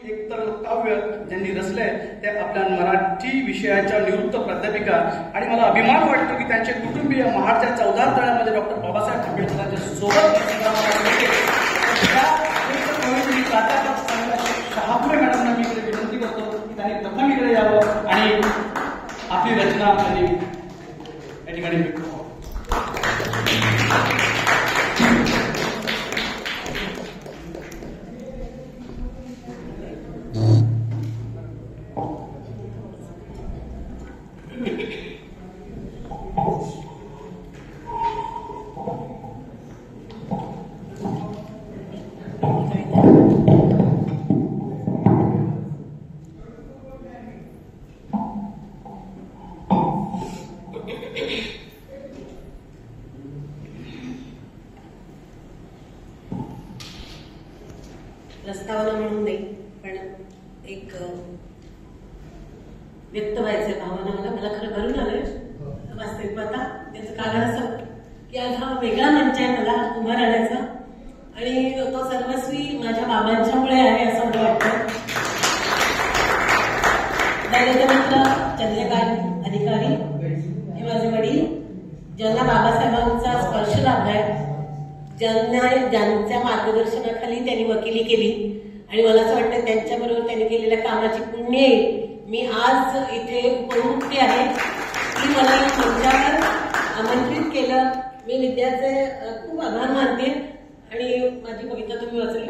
एक तर काव्य ज्यांनी रचलंय ते आपल्या मराठी विषयाच्या निवृत्त प्राध्यापिका आणि मला अभिमान वाटतो की त्यांचे कुटुंबीय महाडच्या 14 तळ्यामध्ये डॉक्टर बाबासाहेब आंबेडकरांच्या सोबत शहापुरे मॅडमना मी इकडे विनंती करतो की त्यांनी प्रथम इकडे यावं आणि आपली रचना त्यांनी या ठिकाणी प्रस्तावना म्हणून नाही पण एक व्यक्त व्हायचंय भावना मला खरं भरून आलंय वास्तविक आता त्याचं कारण असं की आज हा वेगळा मंच आहे मला उभा राहण्याचा आणि तो सर्वस्वी माझ्या बाबांच्यामुळे आहे असं मला वाटतं. दैनंदिन चंद्रकांत अधिकारी हे माझे वडील ज्यांना बाबासाहेबांचा स्पर्श लाभलाय, ज्यांच्या मार्गदर्शनाखाली त्यांनी वकिली केली आणि मला असं वाटतं त्यांच्याबरोबर त्यांनी केलेल्या कामाची पुण्य मी आज इथे उपमुख्य आहे की मला या मंचावर आमंत्रित केलं. मी विद्याचे खूप आभार मानते आणि माझी कविता तुम्ही वाचली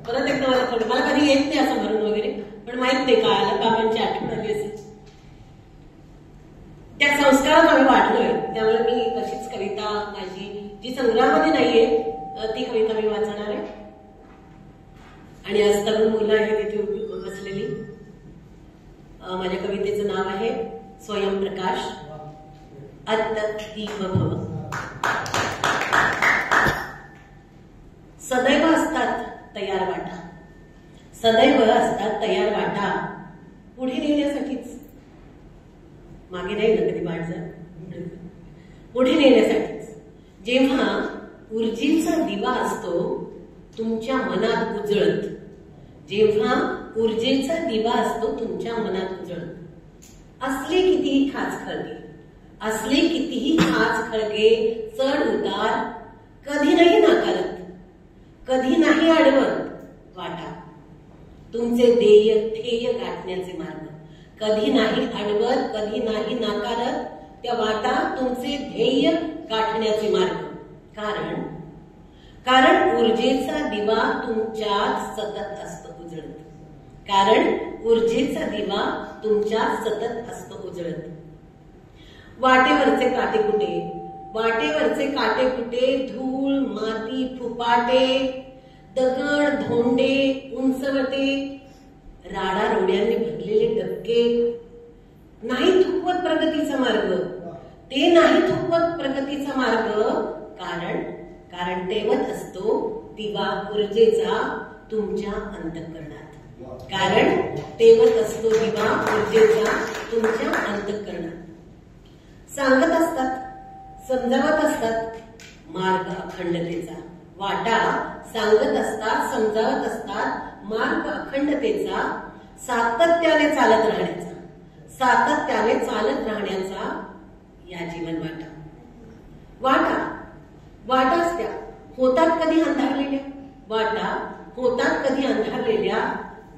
परत एकदा मला कधी येत नाही असं भरून वगैरे पण माहित नाही काय बाबांची आठवण आली असेल त्या संस्कारात आम्ही वाढलोय त्यामुळे मी तशीच कविता माझी जी संग्रहामध्ये नाहीये ती कविता मी वाचणार आहे. आणि आज तरुण मुलं आहे तिथे बसलेली. माझ्या कवितेचं नाव आहे स्वयंप्रकाश. अत्तीव भव. सदैव असतात तयार वाटा, सदैव असतात तयार वाटा पुढे नेण्यासाठीच. मागे नाही ना कधी वाट पुढे नेण्यासाठीच. जेव्हा ऊर्जेचा दिवा असतो तुमच्या मनात उजळत, जेव्हा ऊर्जेचा दिवा असतो तुमच्या मनात उजळत, असले कितीही खाच खळगे, असले कितीही खाच खळगे चढ उतार कधी नाही नाकारत, कधी नाही अडवत वाटा. तुमचे ध्येय गाठण्याचे मार्ग कधी नाही अडवत, कधी नाही नाकारत त्या वाटा तुमचे ध्येय गाठण्याचे मार्ग. कारण ऊर्जेचा दिवा तुमच्यात सतत असतो उजळत, कारण ऊर्जेचा दिवा तुमच्यात सतत असतो उजळत. वाटेवरचे काटे कुठे, वाटेवरचे काटे कुठे, धूळ माती फुपाटे, दगड धोंडे उंचवटे, राडा रोड्यांनी भरलेले डबके, नाही थुकवत प्रगतीचा मार्ग, ते नाही थुकवत प्रगतीचा मार्ग. कारण तेवत असतो दिवा ऊर्जेचा तुमच्या अंतःकरणात, कारण तेवत असतो दिवा ऊर्जेचा तुमच्या अंतःकरणात. सांगत असतात, समजावत असतात मार्ग अखंडतेचा वाटा, सांगत असतात, समजावत असतात मार्ग अखंडतेचा. सातत्याने चालत राहण्याचा, सातत्याने चालत राहण्याचा या जीवन वाटा. वाटाच त्या होतात कधी अंधारलेल्या, वाटा होतात कधी अंधारलेल्या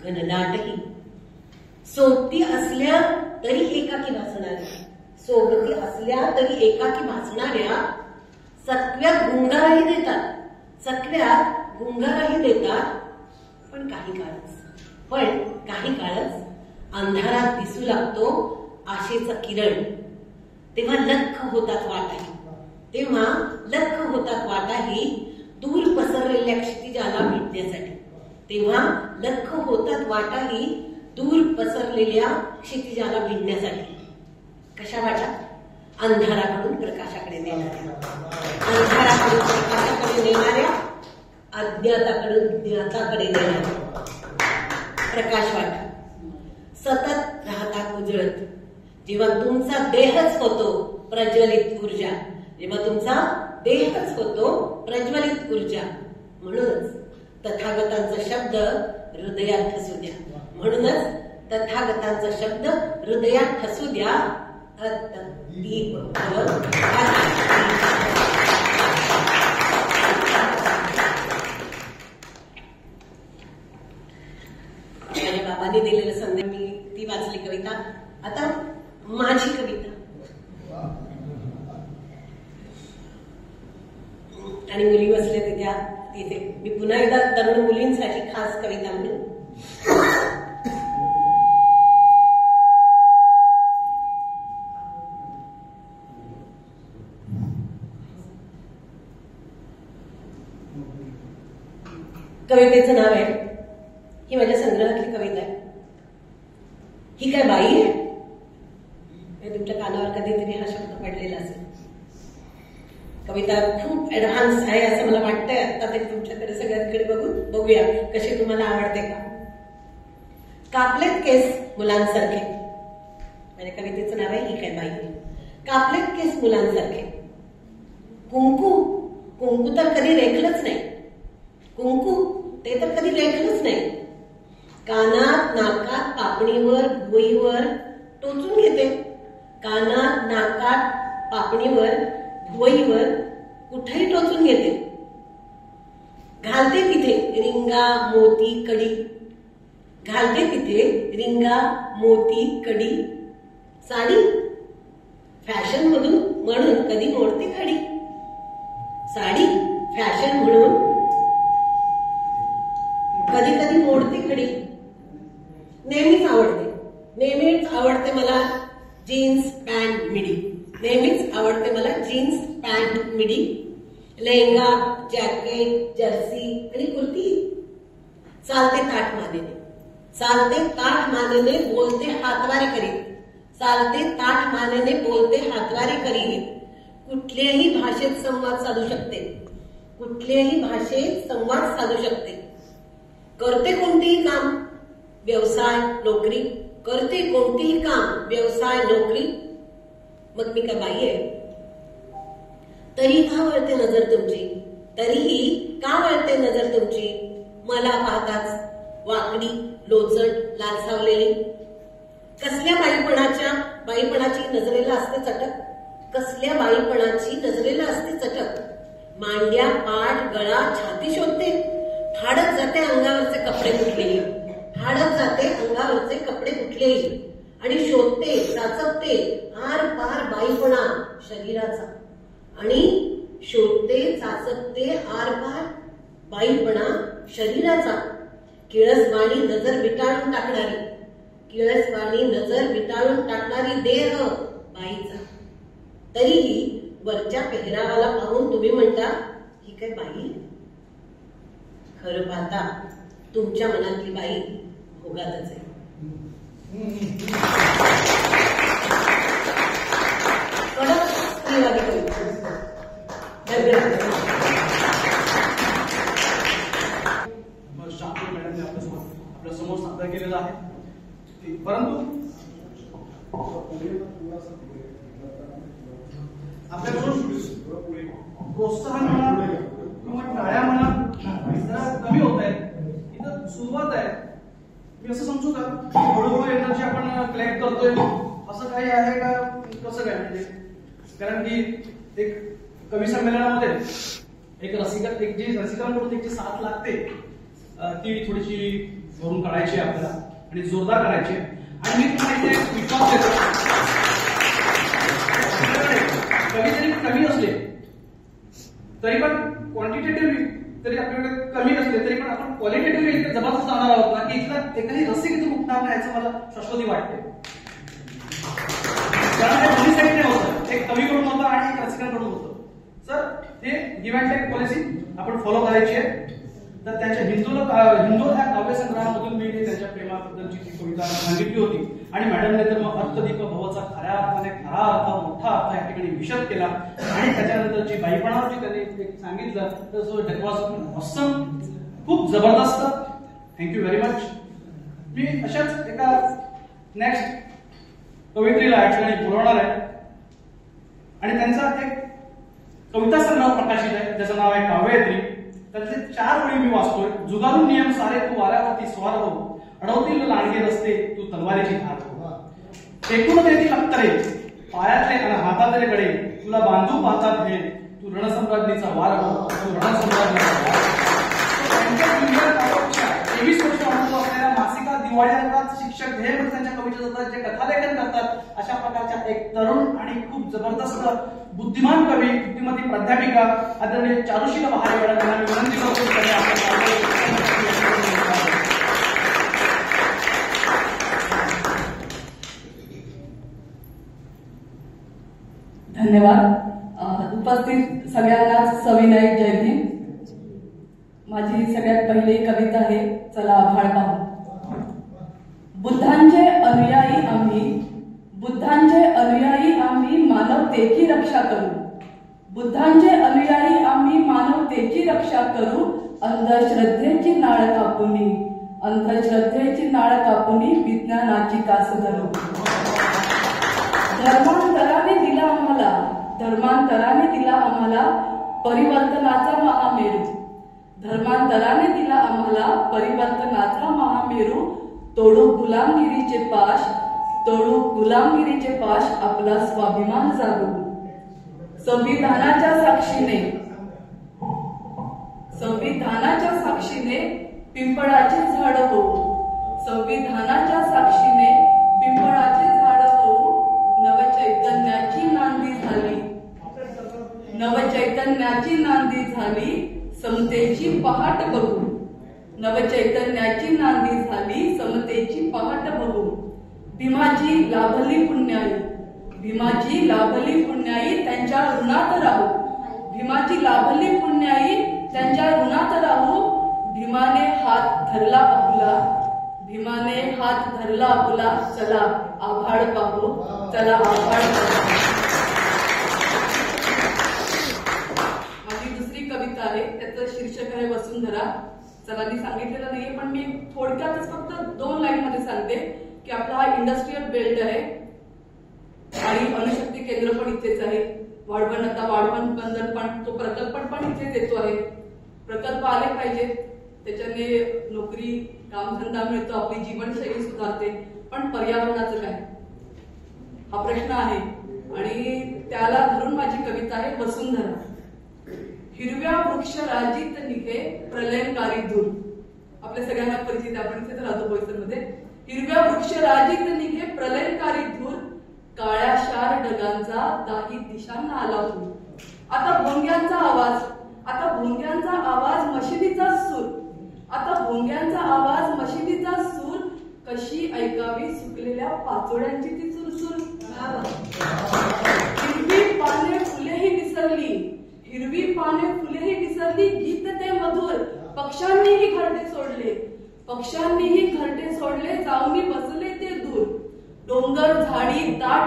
घनदाटही. सोबती असल्या तरी एकाकी भासणाऱ्या, सोबती असल्या तरी एकाकी भासणाऱ्या सकव्यात गुंगारही देतात, सकव्यात गुंगारही देतात. पण काही काळच अंधारात दिसू लागतो आशेचा किरण. तेव्हा लख होतात वाटाही, तेव्हा लख होतात वाटाही दूर पसरलेल्या क्षितिजाला भेटण्यासाठी. तेव्हा लख होतात वाटाही दूर पसरलेल्या क्षितिजाला भेटण्यासाठी. कशा वाटा? अंधाराकडून प्रकाशाकडे नेणाऱ्या, अंधाराकडून प्रकाशाकडे नेणाऱ्या, अज्ञाताकडून ज्ञाताकडे नेणाऱ्या प्रकाश वाटा. सतत राहतात उजळत. जेव्हा तुमचा देहच होतो प्रज्वलित ऊर्जा, जेव्हा तुमचा देहच होतो प्रज्वलित ऊर्जा. म्हणूनच तथागतांचा शब्द हृदयात ठसू द्या. म्हणूनच तथागतांचा शब्द हृदयात ठसू द्या. दीप भव. माझ्या बाबांनी दिलेलं संदेश मी ती वाचली कविता. आता माझी कविता. आणि मुली बसल्या तिथे तिथे मी पुन्हा एकदा तरुण मुलींसाठी खास कविता म्हणून कवितेचं नाव आहे, ही माझ्या संग्रहातली कविता आहे. ही काय बाई आहे? तुमच्या कानावर कधीतरी हा शब्द पडलेला असेल. कविता खूप ऍडव्हान्स आहे असं मला वाटतंय. आता तरी तुमच्याकडे सगळ्यांकडे बघूया कशी तुम्हाला आवडते का. कापलेत केस मुलांसारखे. माझ्या कवितेचं नाव आहे ही काय बाई. कापलेत केस मुलांसारखे. कुंकू कुंकू तर कधी रेखलंच नाही. कुंकू ते तर कधी रेखलंच नाही. कानात नाकात पापणीवर भुवईवर टोचून घेते. कानात नाकात पापणीवर भुवईवर कुठेही टोचून घेते. घालते तिथे रिंगा मोती कडी. घालते तिथे रिंगा मोती कडी. साडी फॅशन म्हणून कधी मोडते घडी. साडी फॅशन म्हणून कधी कधी मोडते घडी. नेहमीच आवडते मला जीन्स पॅन्ट मिडी. नेहमीच आवडते मला जीन्स पॅन्ट मिडी. लेहंगा जॅकेट जर्सी आणि कुर्ती. चालते ताठ मानेने. चालते ताठ मानेने बोलते हातवारे करीत. चालते ताठ मानेने बोलते हातवारे करीत. कुठल्याही भाषेत संवाद साधू शकते. कुठल्याही भाषेत संवाद साधू शकते. करते कोणतेही काम व्यवसाय नोकरी. करते कोणतेही काम व्यवसाय नोकरी. मग मी का बाई आहे? तरी का वळते नजर तुमची. तरीही का वळते नजर तुमची. मला पाहताच वाकडी लोचट लालसावलेली. कसल्या बाईपणाची नजरेला असते चटक. कसल्या बाईपणाची नजरेला असते चटक. मांड्या पाठ गळा छाती शोधते. फाडत जाते अंगावरचे कपडे कुठलेही. फाडत जाते अंगावरचे कपडे कुठलेही. आणि शोधते चाचपते आर पार बाईपणा शरीराचा. आणि शोधते चाचपते आर पार बाईपणा शरीराचा. किळसवाणी नजर विटाळून टाकणारी. किळसवाणी नजर विटाळून टाकणारी देह बाईचा. तरीही वरच्या पेहरावाला पाहून तुम्ही म्हणता ही काय बाई. खरं पाहता तुमच्या मनातली बाई भोगातच आहे. शांती मॅडमने आपल्या समोर सादर केलेला आहे. परंतु आपल्याकडून प्रोत्साहन म्हणा किंवा टाळ्या म्हणा कमी होत आहेत. इथं सुरुवात आहे. मी असं समजू का हळूहळू एनर्जी आपण कलेक्ट करतोय असं काही आहे का कसं काय. म्हणजे कारण की एक कवी संमेलनामध्ये एक रसिकांकडून एक जी साथ लागते ती थोडीशी भरून काढायची आपल्याला आणि जोरदार करायची. आणि मी तुम्हाला इथे विश्वास देतो कवी जरी कमी असले तरी पण क्वांटिटेटिव्हली तरी आपल्याकडे कमी नसले तरी पण आपण क्वालिटेटिव्हली इथे जबरदस्त जाणार आहोत ना की इथला एकही रसिक इथून उठणार नाही याचं मला शाश्वती वाटते. कारण हे दोन्ही साईडने होतं. एक कवीकडून होतं आणि एक रसिकांकडून होतं. सर हे गिव्ह अँड टेक पॉलिसी आपण फॉलो करायची आहे. तर त्यांच्या हिंदू ह्या काव्यसंग्रहामधून मी त्यांच्या प्रेमाबद्दलची ती कविता सांगितली होती. आणि मॅडमने तर मग अर्थदीप भवचा खऱ्या अर्थाने खरा अर्थ मोठा अर्थ या ठिकाणी विशद केला. आणि त्याच्यानंतर जी बाईपणावर जी त्यांनी सांगितलं तर सो दॅट वॉज ऑसम. खूप जबरदस्त. Thank you very much. मी अशाच एका नेक्स्ट कवयित्रीला या ठिकाणी बोलवणार आहे आणि त्यांचा एक कविता संग्रह प्रकाशित आहे ज्याचं नाव आहे काव्ययत्री. त्यातले 4 ओळी मी वाचतोय. जुगारून नियम सारे तू वाऱ्यावरती स्वार हो, अडवतील लांडगे रस्ते तू तलवारीची धार हो. फेकून देतील अत्तरे पायातले आणि हातातले कडे, तुला बांधू पाहतात हे तू रणसम्राज्ञीचा वार हो, तू रणसम्राज्ञीचा वार. त्यांच्या इंडियन टॉपच्या 23 वर्ष अनुभव असलेल्या मासिका दिवाळी अंकात शिक्षक ध्येय म्हणजे त्यांच्या कविता जातात, जे कथालेखन करतात, अशा प्रकारच्या एक तरुण आणि खूप जबरदस्त बुद्धिमान कवी, बुद्धिमती प्राध्यापिका आदरणीय चारुशीला महाले मॅडम यांना मी विनंती करतो की धन्यवाद. उपस्थित सगळ्यांना सविनय जय भीम. माझी सगळ्यात पहिली कविता आहे, चला आभाळ पाहू. बुद्धांचे अनुयायी आम्ही मानवतेची रक्षा करू. बुद्धांचे अनुयायी आम्ही मानवतेची रक्षा करू. अंधश्रद्धेची नाळ कापुनी विज्ञानाची कास धरू. धर्मांतराने दिला आम्हाला परिवर्तनाचा महामेरू. तोडू गुलामगिरीचे पाश आपला स्वाभिमान जागू. संविधानाच्या साक्षीने पिंपळाचे झाड होऊ. नवचैतन्याची नांदी झाली समतेची पहाट बघू. भीमाजी लाभली पुण्याई त्यांच्या ऋणात राहू. भीमाने हात धरला आपुला. चला आभाळ पाहू. माझी दुसरी कविता आहे, त्याचं शीर्षक आहे वसुंधरा. सरांनी सांगितलेलं नाहीये, पण मी थोडक्यातच फक्त 2 लाईन मध्ये सांगते की आपला हा इंडस्ट्रियल बेल्ट आहे आणि अणुशक्ती केंद्र पण इथेच आहे. वाढवण बंदर पण, तो प्रकल्प पण इथेच येतो आहे. प्रकल्प आले पाहिजे, त्याच्याने नोकरी, कामधंदा मिळतो, आपली जीवनशैली सुधारते. पण पर्यावरणाचं काय, हा प्रश्न आहे आणि त्याला धरून माझी कविता आहे वसुंधरा. हिरव्या वृक्षराजीत निघे प्रलयंकारी धूर. आपल्या सगळ्यांना परिचित, आपण इथेच राहतो बोईसरमध्ये. हिरव्या वृक्षराजीत निघे प्रलयंकारी धूर. काळ्या शार ढगांचा दाही दिशांना आला पूर. आता भोंग्यांचा आवाज मशिदीचा सूर. कशी ऐकावी सुकलेल्या पाचोड्यांची ती सुरसुर. हिरवी पाने फुलेही विसरली गीत ते मधुर. पक्ष्यांनीही घरटे सोडले जाऊनी बसले ते दूर. डोंगर झाडी दाट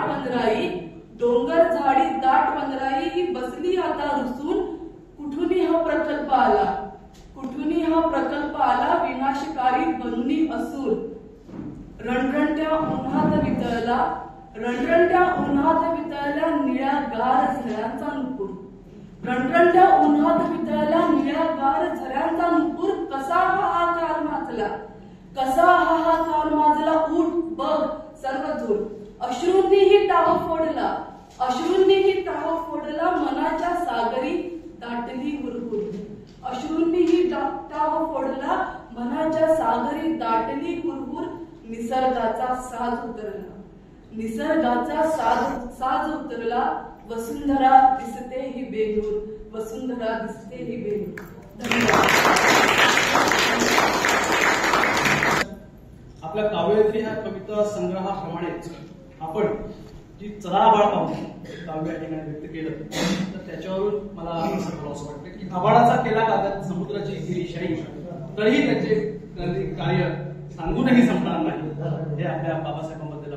वनराई ही बसली आता रुसून. कुठूनही हा प्रकल्प आला विनाशकारी बनूनी असूर. रणरणत्या उन्हात वितळल्या निळ्यागार झऱ्यांचा नुपूर. कसा हा काल माजला ऊठ बघ सर्व दूर. अश्रूंनीही टाहो फोडला मनाच्या सागरी दाटली हुरहुर. निसर्गाचा साज उतरला. वसुंधरा दिसते ही बेलूर. धन्यवाद. आपल्या काव्यातली ह्या कविता संग्रहाप्रमाणेच आपण जी चला आभाळ पाहू काव्य या ठिकाणी व्यक्त केलं, तर त्याच्यावरून मला असं वाटतं की आभाळाचा केला कागद समुद्राची गिरीशाही, तरीही त्याचे कार्य सांगूनही संपणार नाही, हे आपल्या बाबासाहेबांबद्दल.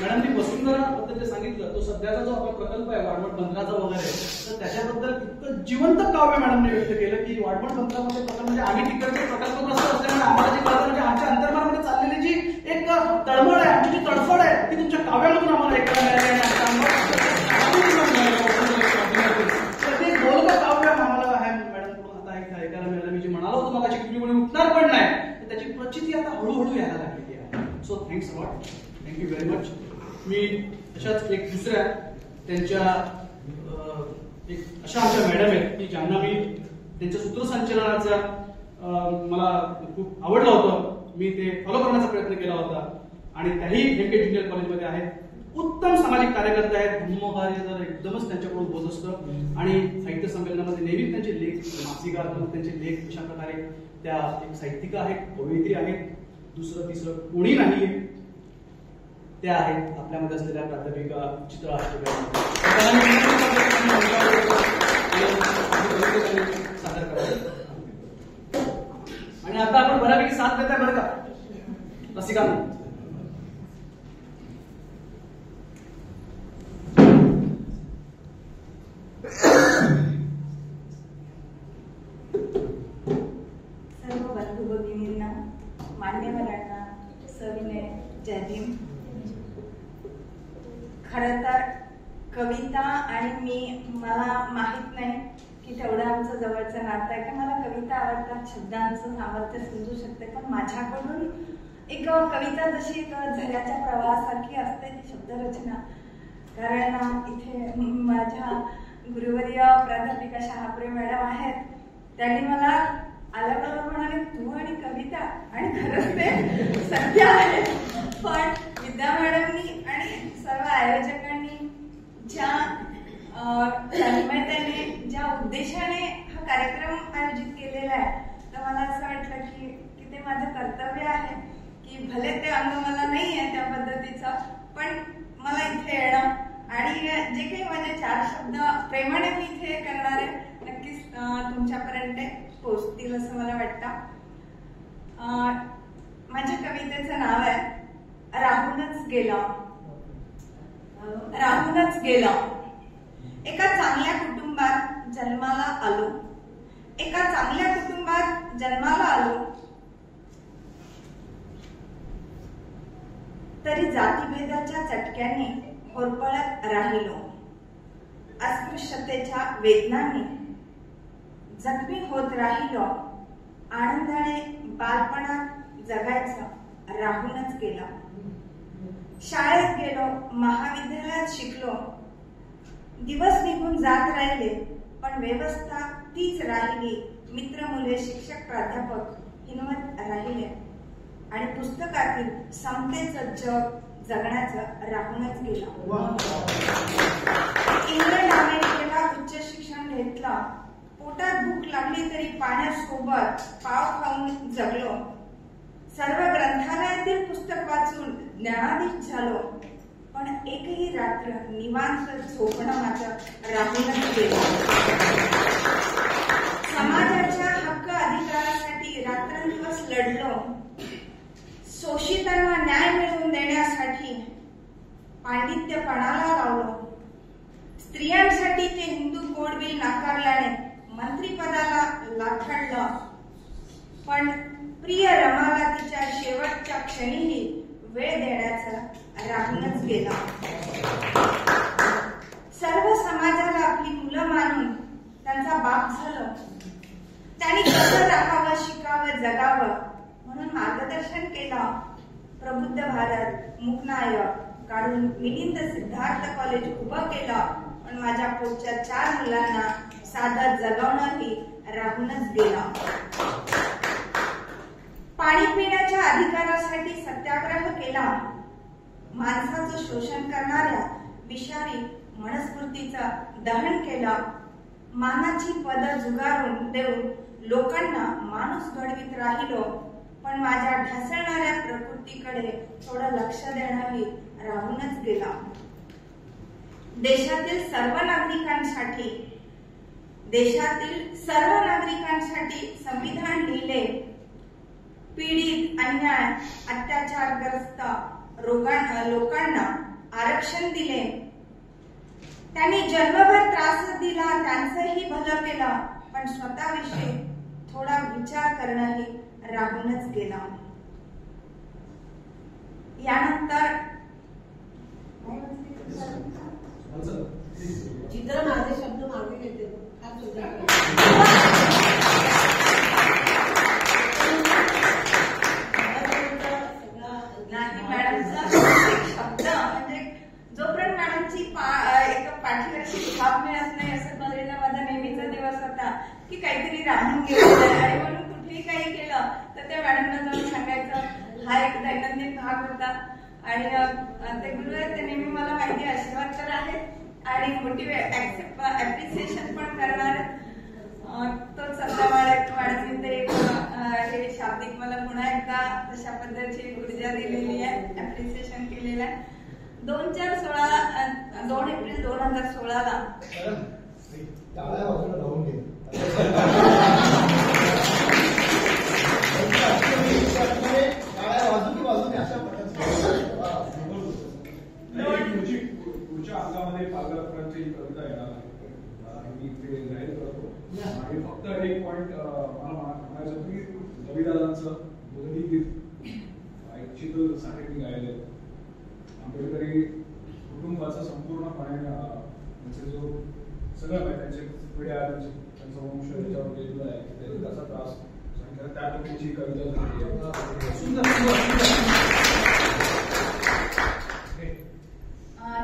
मॅडमनी वसुंधरा बद्दल जे सांगितलं, तो सध्याचा जो आपला प्रकल्प आहे वाढवण बंदराचा वगैरे, तर त्याच्याबद्दल इतकं जिवंत काव्य मॅडमने व्यक्त केलं की वाढवण बंदरामध्ये प्रकल्प म्हणजे आम्ही तिकडचे प्रकल्पग्रस्त असल्यामुळे आम्हाला जे कळतं म्हणजे आमच्या अंतर्मनामध्ये चाललेली जी एक तळमळ आहे, आमची जी तडफड आहे, ती तुमच्या काव्यामधून आम्हाला ऐकायला मिळाली. स्वतःची तुम्ही कोणी उठणार पण नाही, तर त्याची प्रचिती आता हळूहळू यायला लागलेली आहे. So thanks a lot, thank you very much. मी अशाच एक दुसऱ्या त्यांच्या एक अशा आमच्या मॅडम आहेत की ज्यांना मी त्यांच्या सूत्रसंचलनाचा मला खूप आवडलं होतं, मी ते फॉलो करण्याचा प्रयत्न केला होता आणि त्याही एमके ज्युनियर कॉलेजमध्ये आहेत. उत्तम सामाजिक कार्यकर्ते आहेत. धम्मकार्य जर एकदमच त्यांच्याकडून होत असतं आणि साहित्य संमेलनामध्ये नेहमीच त्यांचे लेख मासिकातून त्यांचे लेख अशा प्रकारे त्या एक साहित्यिका आहेत, कवयित्री आहेत, दुसरं तिसरं कोणी नाहीये, त्या आहेत आपल्यामध्ये असलेल्या प्राध्यापिका चित्रा सादर करायचं. आणि आता आपण बऱ्यापैकी साथ देताय बरं का रसिकांना. सर्व बंधू भगिनींना, मान्यवरांना सविनय जय भीम. खरं तर कविता आणि मला माहित नाही की तेवढं आमचं जवळचं नातं आहे की मला कविता आवडतात, शब्दांचं सामर्थ्य समजू शकते, पण माझ्याकडून एक कविता जशी एक झऱ्याच्या प्रवाहासारखी असते ती शब्दरचना. कारण इथे माझ्या गुरुवर्य प्राध्यापिका शहापुरे मॅडम आहेत, त्यांनी मला आल्याबरोबर म्हणाले तू आणि कविता, आणि खरंच ते सत्य आहे. पण विद्या मॅडमनी आणि सर्व आयोजकांनी ज्या तन्मयतेने, ज्या उद्देशाने हा कार्यक्रम आयोजित केलेला आहे, तर मला असं वाटलं की ते माझं कर्तव्य आहे की भले ते अंग मला नाही आहे त्या पद्धतीचं, पण मला इथे येणं आणि जे काही माझे 4 शब्द प्रेमाने मी इथे करणार आहे नक्कीच तुमच्यापर्यंत पोहोचतील असं मला वाटतं. माझ्या कवितेचं नाव आहे राहूनच गेला. राहूनच गेला. एका चांगल्या कुटुंबात जन्माला आलो. एका चांगल्या कुटुंबात जन्माला आलो. तरी जातीभेदाच्या चटक्याने होरपळत राहिलो. अस्पृश्यतेच्या वेदनांनी जखमी होत राहिलो. आनंदाने बालपणात जगायचं राहूनच गेला. शाळेत गेलो, महाविद्यालयात शिकलो. दिवस निघून जात राहिले, पण व्यवस्था तीच राहिली. मित्र, मुले, शिक्षक, प्राध्यापक हिनवत राहिले आणि पुस्तकातील समतेचं जग जगण्याचं राहूनच गेलं. इंग्लंड अमेरिकेला उच्च शिक्षण घेतलं. पोटात भूक लागली तरी पाण्यासोबत पाव खाऊन जगलो. सर्व ग्रंथालयातील पुस्तक वाचून ज्ञानाधीश झालो. पण एकही रात्र निवांत झोपणं माझं राहूनच गेलं. समाजाच्या हक्क अधिकारासाठी रात्रंदिवस लढलो. शोषितांना न्याय मिळवून देण्यासाठी पांडित्यपणाला लावलो. स्त्रियांसाठी ते हिंदू कोड बिल नाकारल्याने मंत्रिपदाला लाथाडलं. पण प्रिय रमाला तिच्या शेवटच्या क्षणीही वेळ देण्याचं राहूनच गेला. सर्व समाजाला आपली मुलं मानून त्यांचा बाप झालं. त्यांनी कसं राहावं, शिकावं, जगावं म्हणून मार्गदर्शन केलं. प्रबुद्ध भारत मुकनायक काढून मिलिंद सिद्धार्थ कॉलेज उभं केलं. पण माझ्या पुढच्या 4 मुलांना साधं जगवणंही राहूनच गेला. पाणी पिण्याच्या अधिकारासाठी सत्याग्रह केला. माणसाचं शोषण करणाऱ्या विषारी मनस्फूर्तीचं दहन केलं. मानाची पद जुगारून देऊन लोकांना माणूस घडवीत राहिलो. पण माझ्या ढासळणाऱ्या प्रकृतीकडे थोडं लक्ष देणंही राहूनच गेला. देशातील सर्व नागरिकांसाठी संविधान लिहिले. पीडित, अन्याय, अत्याचारग्रस्त लोकांना आरक्षण दिले. त्यांनी जन्मभर त्रास दिला, त्यांचंही भलं केलं. पण स्वतःविषयी थोडा विचार करणंही राहूनच गेला. यानंतर चित्र माझे शब्द मागे घेते. आणि ते गुरु आहेत ते नेहमी मला माहिती आशीर्वाद तर आहेत आणि ऍप्रिसिएशन पण करणार. तोच सध्या वाढती ते हे शाब्दिक मला पुन्हा एकदा तशा पद्धतीची ऊर्जा दिलेली आहे, ऍप्रिसिएशन केलेलं आहे. 2 एप्रिल 2016ला पुढच्या अंगामध्ये पालकांची कविता येणार आहे, मी ते जाहीर करतो. आणि फक्त एक पॉइंट मला म्हणायचं की रविदादांचं मोदनी गीत ऐच्छित साठी गायले. आंबेडकरी कुटुंबाचा संपूर्णपणे त्यांचे जो सगळं आहे त्यांचे पिढ्या त्यांचा वंश त्याच्यावर गेलेला आहे, त्याचा त्रास त्या पद्धतीची कविता झाली आहे.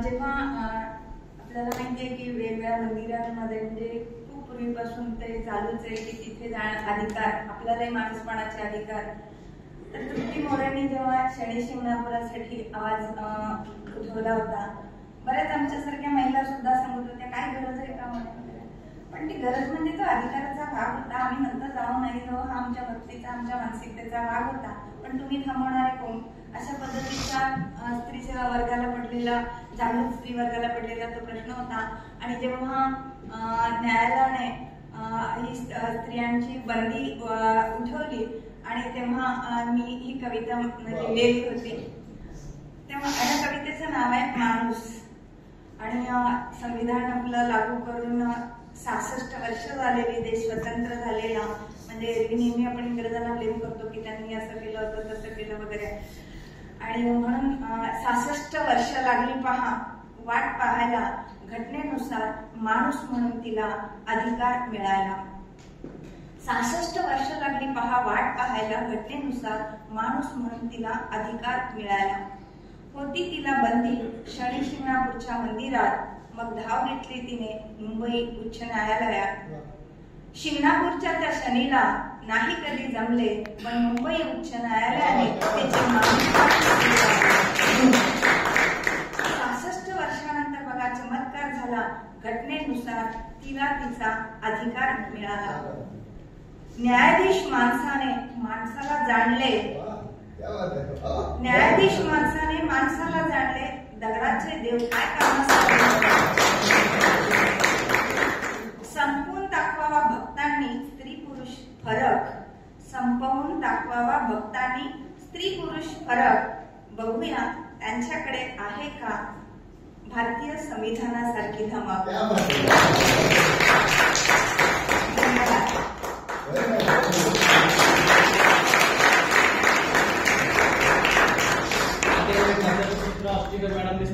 जेव्हा आपल्याला माहितीये की वेगवेगळ्या मंदिरांमध्ये म्हणजे खूप पूर्वीपासून ते चालूच आहे की तिथे जाण्याचा अधिकार, आपल्यालाही माणूसपणाचे अधिकार. तर तृप्ती मोरेंनी जेव्हा शनी शिंगणापुरासाठी आवाज उठवला होता, बऱ्याच आमच्यासारख्या महिला सुद्धा सांगत होत्या काय गरज आहे का म्हणून. पण ती गरज म्हणजे तो अधिकाराचा भाग होता. आम्ही नंतर जाऊन नाही जाऊ हा आमच्या भक्तीचा आमच्या मानसिकतेचा भाग होता, पण तुम्ही थांबवणारे कोण. अशा पद्धतीचा स्त्रीच्या वर्गाला पडलेला, जागृत स्त्री वर्गाला पडलेला तो प्रश्न होता. आणि जेव्हा न्यायालयाने ही स्त्रियांची बंदी उठवली आणि तेव्हा मी ही कविता लिहिलेली होती. तेव्हा या कवितेचं नाव आहे माणूस. आणि संविधान आपलं लागू करून 66 वर्ष झालेली, देश स्वतंत्र झालेला. म्हणजे नेहमी आपण इंग्रजांना ब्लेम करतो की त्यांनी असं केलं होतं तसं केलं वगैरे. आणि म्हणून 66 वर्ष लागली पहा वाट पाहायला, घटनेनुसार माणूस म्हणून तिला अधिकार मिळाला. 66 वर्ष लागली पहा वाट पाहायला, घटनेनुसार माणूस म्हणून तिला अधिकार मिळाला. होती तिला बंदी शनी शिंगणापूरच्या मंदिरात, मग धाव घेतली तिने मुंबई उच्च न्यायालयात. शिंगणापूरच्या त्या शनीला नाही कधी जमले, पण मुंबई उच्च न्यायालयाने त्याची मागणी 66 वर्षानंतर बघा चमत्कार झाला, घटनेनुसार तिला तिचा अधिकार मिळाला. न्यायाधीश माणसाने माणसाला जाणले, न्यायाधीश माणसाने माणसाला जाणले, दगडाचे देव काय कामासाठी. संपवून दाखवावा भक्तांनी स्त्री पुरुष फरक, संपवून दाखवावा भक्तांनी स्त्री पुरुष फरक. बघूया त्यांच्याकडे आहे का भारतीय संविधानासारखी धमक. धन्यवाद. मॅडमने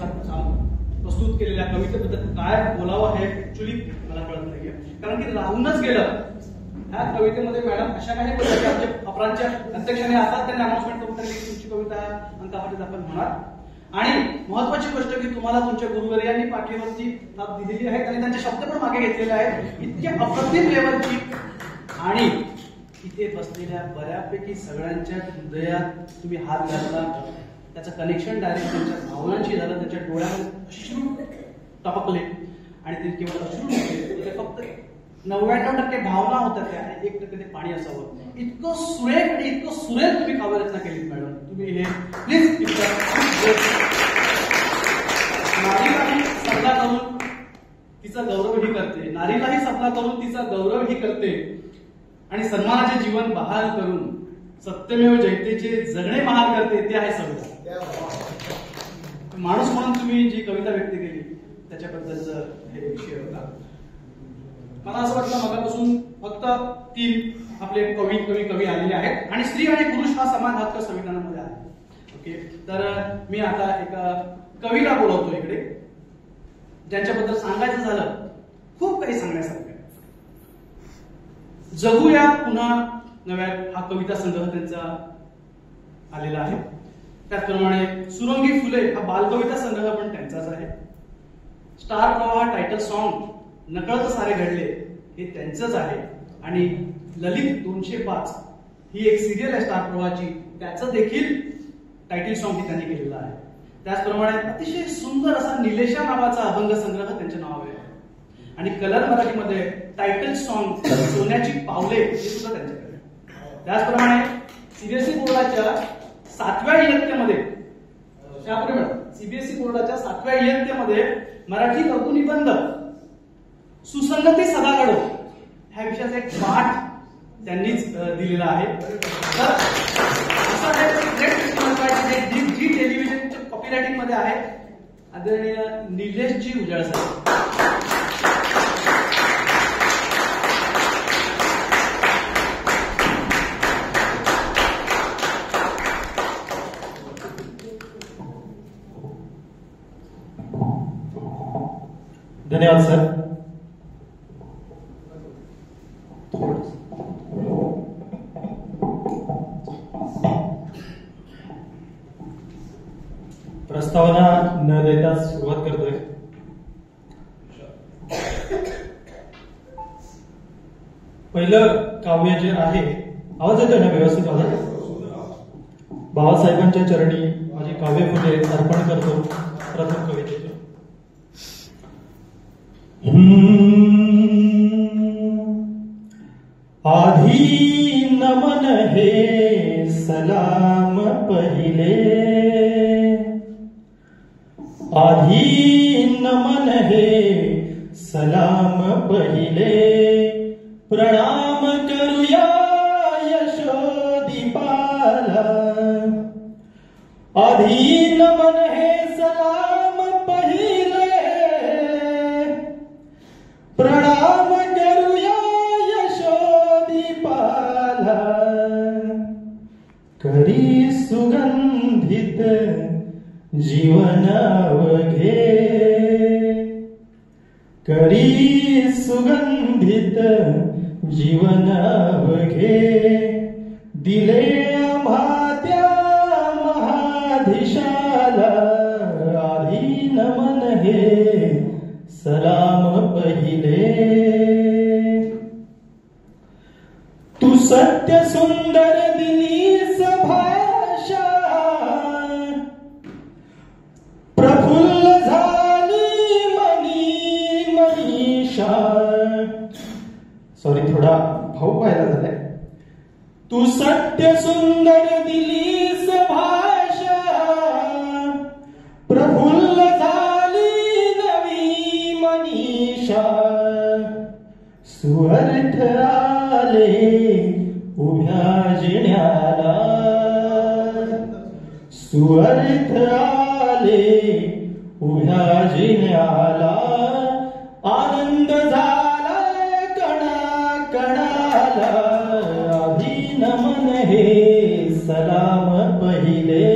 प्रस्तुत केलेल्या कवितेबद्दल काय बोलावं हे ऍक्च्युली मला कळत नाहीये, कारण की राहूनच गेलं. ह्या कवितेमध्ये मॅडम अशा काही बोलल्या की आमच्या अपरांच्या अध्यक्षाने आता त्यांनी अनाउन्समेंट करून टाकली की तुमची कविता अंकामध्ये दाखल होणार. आणि महत्वाची गोष्ट की तुम्हाला तुमच्या गुरुवर्यांनी पाठीवरची थाप दिलेली आहे आणि त्यांचे शब्द पण मागे घेतलेले आहेत, इतक्या अप्रतिम लेवलची. आणि इथे बसलेल्या बऱ्यापैकी सगळ्यांच्या हृदयात तुम्ही हात घातला, त्याचं कनेक्शन डायरेक्ट त्यांच्या भावनांशी झालं, त्यांच्या डोळ्यामध्ये अश्रू टपकले. आणि ते केवळ अश्रू नव्हते, ते फक्त 99% भावना होत्या त्या, 1% ते पाणी असावं. इतकं सुरेख आणि इतकं सुरेख तुम्ही काव्यरचना केलीत मॅडम. तुम्ही हे प्लीज नारीलाही सल्ला करून तिचा गौरवही करते, नारीलाही सल्ला करून तिचा गौरवही करते आणि सन्मानाचे जीवन बहाल करून सत्यमेव जयतेचे जगणे महाल करते, ते आहे संविधान. माणूस म्हणून तुम्ही जी कविता व्यक्त केली त्याच्याबद्दलच हे विषय होता. मला असं वाटलं मगापासून फक्त 3 आपले कवी आलेले आहेत आणि स्त्री आणि पुरुष हा समान हक्क संविधानामध्ये आहे. ओके, तर मी आता एका कवीला बोलवतो इकडे, ज्यांच्याबद्दल सांगायचं झालं खूप काही सांगण्यासारखं आहे. जगूया पुन्हा नव्या हा कविता संग्रह त्यांचा आलेला आहे. त्याचप्रमाणे सुरंगी फुले हा बालकविता संग्रह पण त्यांचाच आहे. स्टार प्रवाह टायटल सॉन्ग नकळत सारे घडले हे त्यांचंच आहे. आणि ललित 205 ही एक सिरियल आहे स्टार प्रवाहाची, त्याचं देखील टायटल सॉन्ग त्यांनी केलेलं आहे. त्याचप्रमाणे अतिशय सुंदर असा निलेशा नावाचा अभंग संग्रह त्यांच्या नावावर आहे. आणि कलर मराठीमध्ये टायटल सॉन्ग सोन्याची पावले हे सुद्धा त्यांच्याकडे आहे. त्याचप्रमाणे सीबीएसई बोर्डाच्या 7व्या इयत्तेमध्ये सीबीएसई बोर्डाच्या 7व्या इयत्तेमध्ये मराठी लघुनिबंध सुसंगती सदा घडो ह्या विषयाचा एक पाठ त्यांनीच दिलेला आहे. तर असं आहे जी टेलिव्हिजनच्या कॉपीरायटिंग मध्ये आहे आदरणीय निलेशजी उजाळ साहेब. धन्यवाद सर. प्रस्तावना न देता सुरुवात करतोय. पहिलं काव्य जे आहे, आवाज येतोय ना व्यवस्थित? आवाज बाबासाहेबांच्या चरणी माझे काव्य फुले अर्पण करतो. प्रथम कवितेचे आधी नमन हे सलाम पहिले, आधी नमन हे सलाम पहिले, प्रणाम करूया यशोदीपाला. आधी नमन हे सलाम पहिले, प्रणाम करूया यशोदीपाला. करी सुगंधित जीवन अवघे, करी सुगंधित जीवन अवघे, दिले आम्हा त्या महाधीशाला. आधी नमन हे सलाम पहिले. तू सत्य सुंदर दिलीस भाषा, प्रफुल्ल झाली मनी मनीषा. सॉरी, थोडा भाऊ पाहिला झालाय. तू सत्य सुंदर दिलीस भाषा, प्रफुल्ल झाली नवी मनीषा. सुअर्थ आले उभ्या जिण्याला, सुअर्थ आले उभ्या जिण्याला. आनंद झाला कणा कणाला. आधी नमन हे सलाम पहिले.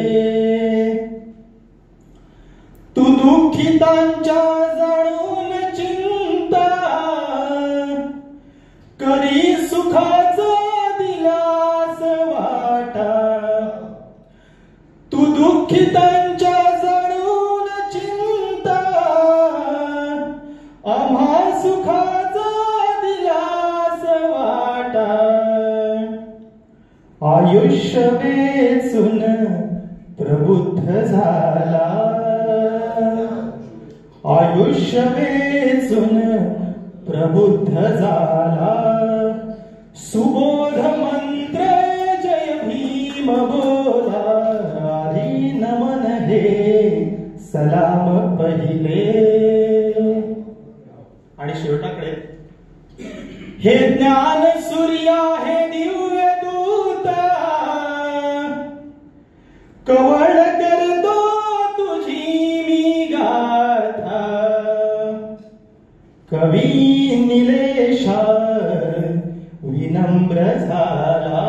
तू दुःखितांच्या जाणून चिंता, करी सुखाचा दिलास वाटा. तू दुःखितांच्या जाणून चिंता, आम्हा सुखाचा दिलास वाटा. आयुष्य वेचून प्रबुद्ध झाला, आयुष्य वेचून प्रबुद्ध झाला. सुबोध मंत्र जय भीम बोला. आधी नमन हे सलाम पहिले. आणि शेवटाकडे हे ज्ञान सूर्या हे दिव्य दूता, कवळ करतो तुझी मी गाथा. कवी निलेशा विनम्र झाला,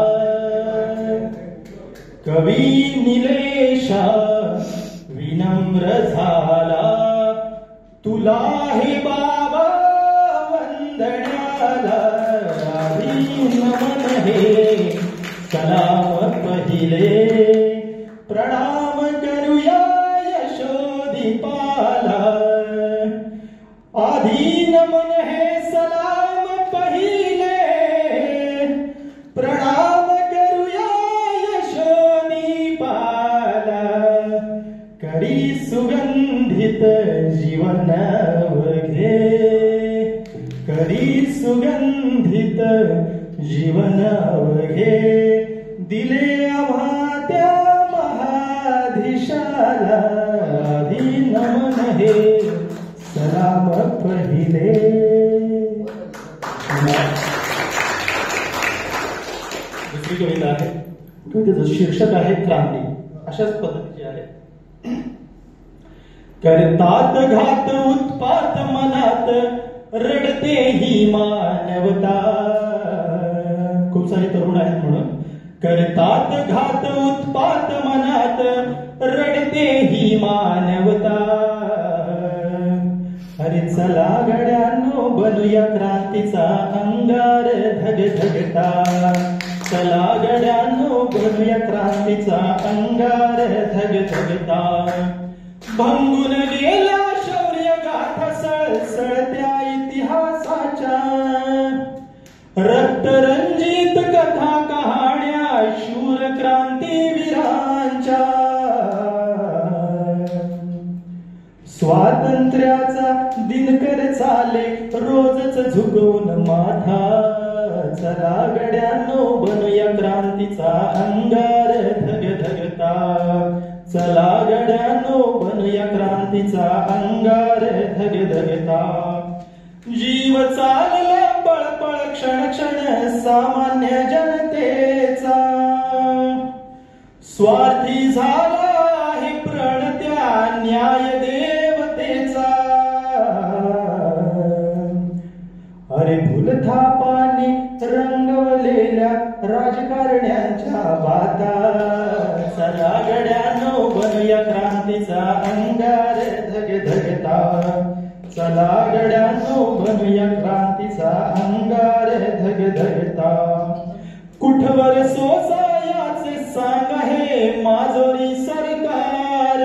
कवी निलेशा विनम्र झाला. तुला हे बाबा वंदण्याला. आधी नमन हे सलाम पहिले. प्रणाम करूया यशोदीपाला. आधी नमन हे सलाम पहिले. प्रणाम करूया यशोदीपाला. जीवन अवघे, करी सुगंधित जीवन अवघे, दिले आम्हा त्या महाधीशाला आधी नमन हे सलाम पहिले. दुसरी कविता आहे, कवितेचं शीर्षक आहे क्रांती. अशाच पद्धतीची आहे. करतात घात उत्पात मनात, रडते ही मानवता. खूप सारे तरुण आहेत म्हणून. करतात घात उत्पात मनात, रडते ही मानवता. अरे चला गड्यांनो बनूया क्रांतीचा अंगार धगधगता. चला गड्यांनो बनूया क्रांतीचा अंगार धगधगता. भंगून गेल्या शौर्य गाथा सळसळत्या इतिहासाच्या, रक्तरंजित कथा कहाण्या शूर क्रांतीवीरांच्या. स्वातंत्र्याचा दिनकर चाले रोजच झुकवून माथा. चला गड्यांनो बनूया क्रांतीचा अंगार धगधगता. चला गड्यांनो बनूया क्रांतीचा अंगार धगधगता. जीव चालला पळपळ क्षण क्षण सामान्य जनतेचा, स्वार्थी झाला आहे प्रणत्या न्याय देवतेचा. अरे भूलथापाने रंगवलेल्या राजकारण्यांच्या बाता. चला गड्यांनो बनूया क्रांतीचा अंगार धगधगता. चला गड्यांनो बनूया क्रांतीचा अंगार धगधगता. कुठवर सोसायाचे सांग हे माजोरी सरकार,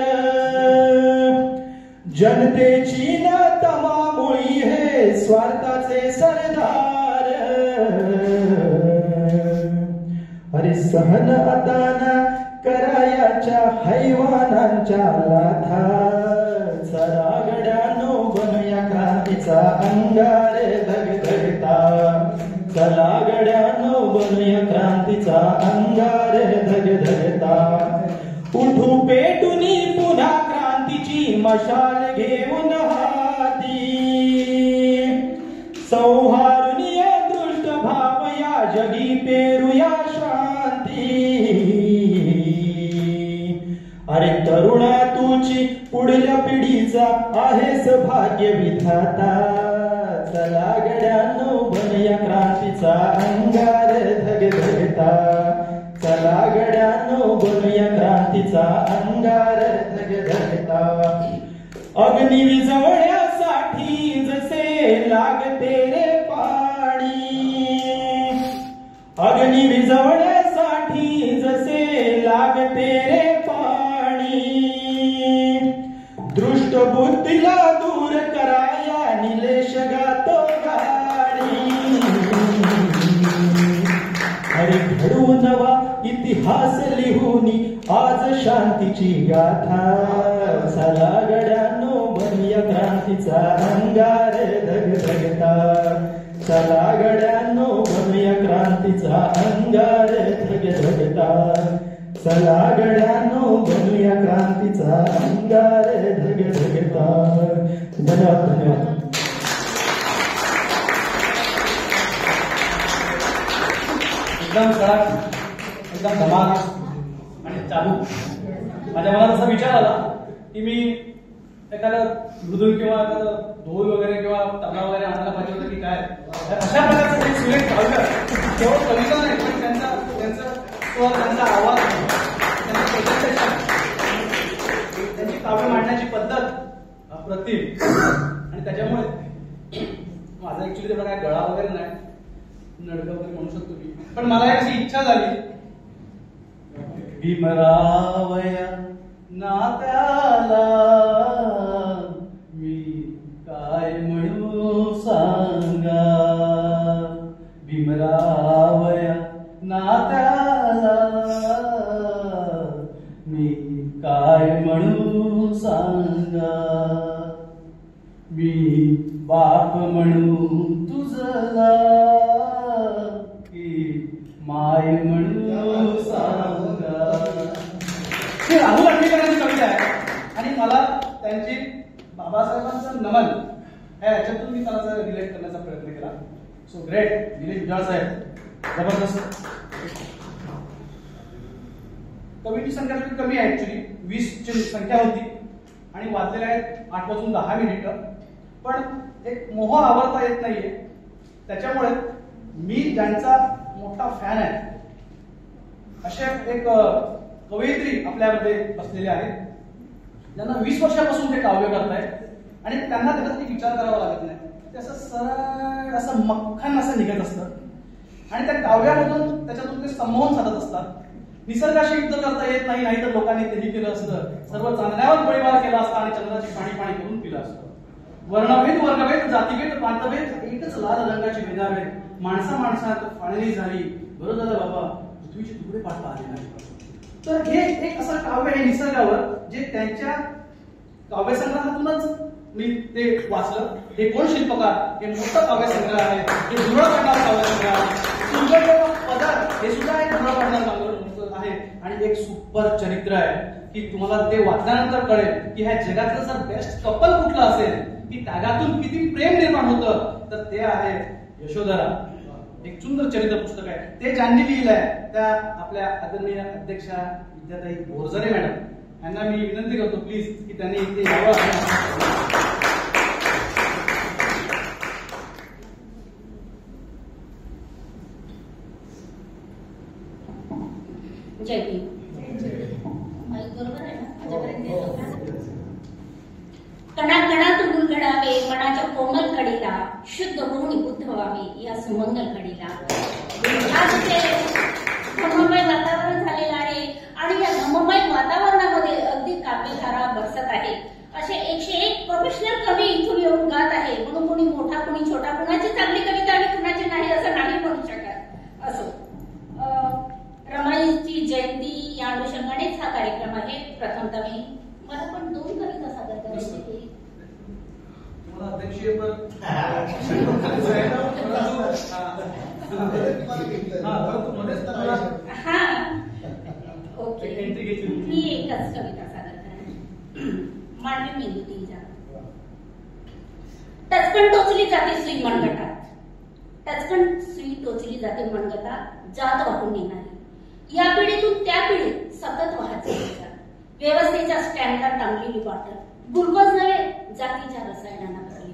जनतेची न तमामुळी हे स्वार्थाचे सरदार. अरे सहन अदाना करायाच्या हैवानांच्या लाथा. चला गड्यांनो बनूया क्रांतीचा अंगार धगधगता. चला गड्यांनो बनूया क्रांतीचा अंगार धगधगता. उठू पेटूनी पुन्हा क्रांतीची मशाल घेऊन हाती. सौहार्दीय दृष्ट भाव या जगी पेरूया शांती. अरे तरुणा तुझी पुढल्या पिढीचा आहेस भाग्य विधाता. चला गड्यांनो बनूया क्रांतीचा अंगार धगधगता. चला गड्यांनो बनूया क्रांतीचा अंगार धगधगता. अग्नी विझवण्यासाठी जसे लागते रे पाणी, अग्नी विझवण्यासाठी जसे लागते रे पाणी. दृष्ट बुद्धीला दूर कराया निलेश गातो गाणी. अरे घडू नवा इतिहास लिहूनी आज शांतीची गाथा. चला गड्यांनो बनूया क्रांतीचा अंगार धगधगता. चला गड्यांनो बनूया क्रांतीचा अंगार धगधगता. चला गड्यांनो बनूया क्रांतीचा अंगार धगधगता. धन्यवाद धन्यवाद. एकदम कडक, एकदम धमाल आणि चालू. माझ्या मनात असा विचार आला की मी एखादा मृदुल किंवा एखादं ढोल वगैरे किंवा तबला वगैरे आणायला पाहिजे होतं की काय. अशा प्रकारचं काही सुरेख काव्य केवळ कविता नाही, पण त्यांचा स्वर, त्यांचा आवाज, त्यांची presentation, त्यांची काव्य मांडण्याची पद्धत अप्रतिम. आणि त्याच्यामुळे माझा ऍक्च्युली तेवढा काय गळा वगैरे नाही, नडकं वगैरे म्हणू शकतो मी, पण मला एक अशी इच्छा झाली. भीमरावया नात्याला मी काय म्हणू सांगा. भीमरावया नात्याला मी काय म्हणू सांगा. मी बाप म्हणून तुझला की माय म्हणून सांगा. ही राहुल अंडेकरांची कविता आहे आणि मला त्यांची बाबासाहेबांचं नमन ह्याच्यातून मी त्याला रिलेट करण्याचा प्रयत्न केला. सो ग्रेट दिलीप विजाळ साहेब, जबरदस्त. कवीची संख्या थोडी कमी आहे ऍक्च्युली, 20 ची संख्या होती आणि वाचलेल्या आहेत 8 वाजून 10 मिनिटं. पण एक मोह आवरता येत नाहीये, त्याच्यामुळे मी ज्यांचा मोठा फॅन आहे असे एक कवयित्री आपल्यामध्ये बसलेले आहेत, ज्यांना 20 वर्षापासून ते काव्य करतायत आणि त्यांना त्याच्यासाठी विचार करावा लागत नाही. ते असं सरळ असं मक्खन असं निघत असतं आणि त्या काव्यामधून त्याच्यातून ते संमोहन साधत असतात. निसर्गाशी युद्ध करता येत नाही, नाहीतर लोकांनी तेही केलं असतं. सर्व चांदण्यावर गोळीबार केला असता आणि चंद्राची पाणी पाणी करून पिलं असतं. वर्णभेद वर्गभेद जातीभेद प्रांतभेद एकच लाल रंगाची भेदाभेद, माणसा माणसात फाळणी झाली, बरं झालं बाबा पृथ्वीचे तुकडे पाडता आले नाही. तर हे एक असं काव्य आहे निसर्गावर, जे त्यांच्या काव्यसंग्रहातूनच मी ते वाचलं. हे कोण शिल्पकार, हे मोठं काव्यसंग्रह आहे, हे धुळं पाडणार काव्यसंग्रह आहे. सुंदर पदार्थ हे सुद्धा एक धुळं पाडणार आहे आणि एक सुपर चरित्र आहे की तुम्हाला ते वाचल्यानंतर कळेल की ह्या जगातलं जर बेस्ट कपल कुठलं असेल की त्यागातून किती प्रेम निर्माण होतं, तर ते आहे यशोधरा. एक सुंदर चरित्र पुस्तक आहे. ते ज्यांनी लिहिलंय त्या आपल्या आदरणीय अध्यक्षा विद्याताई बोरजरे मॅडम यांना मी विनंती करतो प्लीज की त्यांनी इथे यावं. जय भीम. बरोबर आहे ना? माझ्यापर्यंत येतो का? कणाकणातून उलगडावे मनाच्या कोमल कडीला, शुद्ध होऊन बुद्ध व्हावे या सुमंगल कडीला. धर्ममय वातावरण झालेलं आहे आणि या धर्ममय वातावरणामध्ये अगदी काव्यधारा बरसत आहे. असे 101 प्रोफेशनल कवी इथून येऊन गात आहे. म्हणून कोणी मोठा कोणी छोटा, कुणाची चांगली कविता आणि कुणाची नाही असं नाही म्हणू शकत. असो, रमाईची जयंती या अनुषंगानेच हा कार्यक्रम आहे. प्रथमतः मला पण 2 कविता सादर करायची. अध्यक्षीय ओके, मी एकच कविता सादर करणार. मांडवी मेंदुतीच्या टचकन टोचली जाते सुई मनगटात, टचकन सुई टोचली जाते मनगटात, जात वाहून येणारी या पिढीतून त्या पिढीत सतत वाहत जायचा. व्यवस्थेच्या स्टँडला टांगलेली बॉटल, ग्लुकोज नव्हे जातीच्या रसायनांना भरलेली.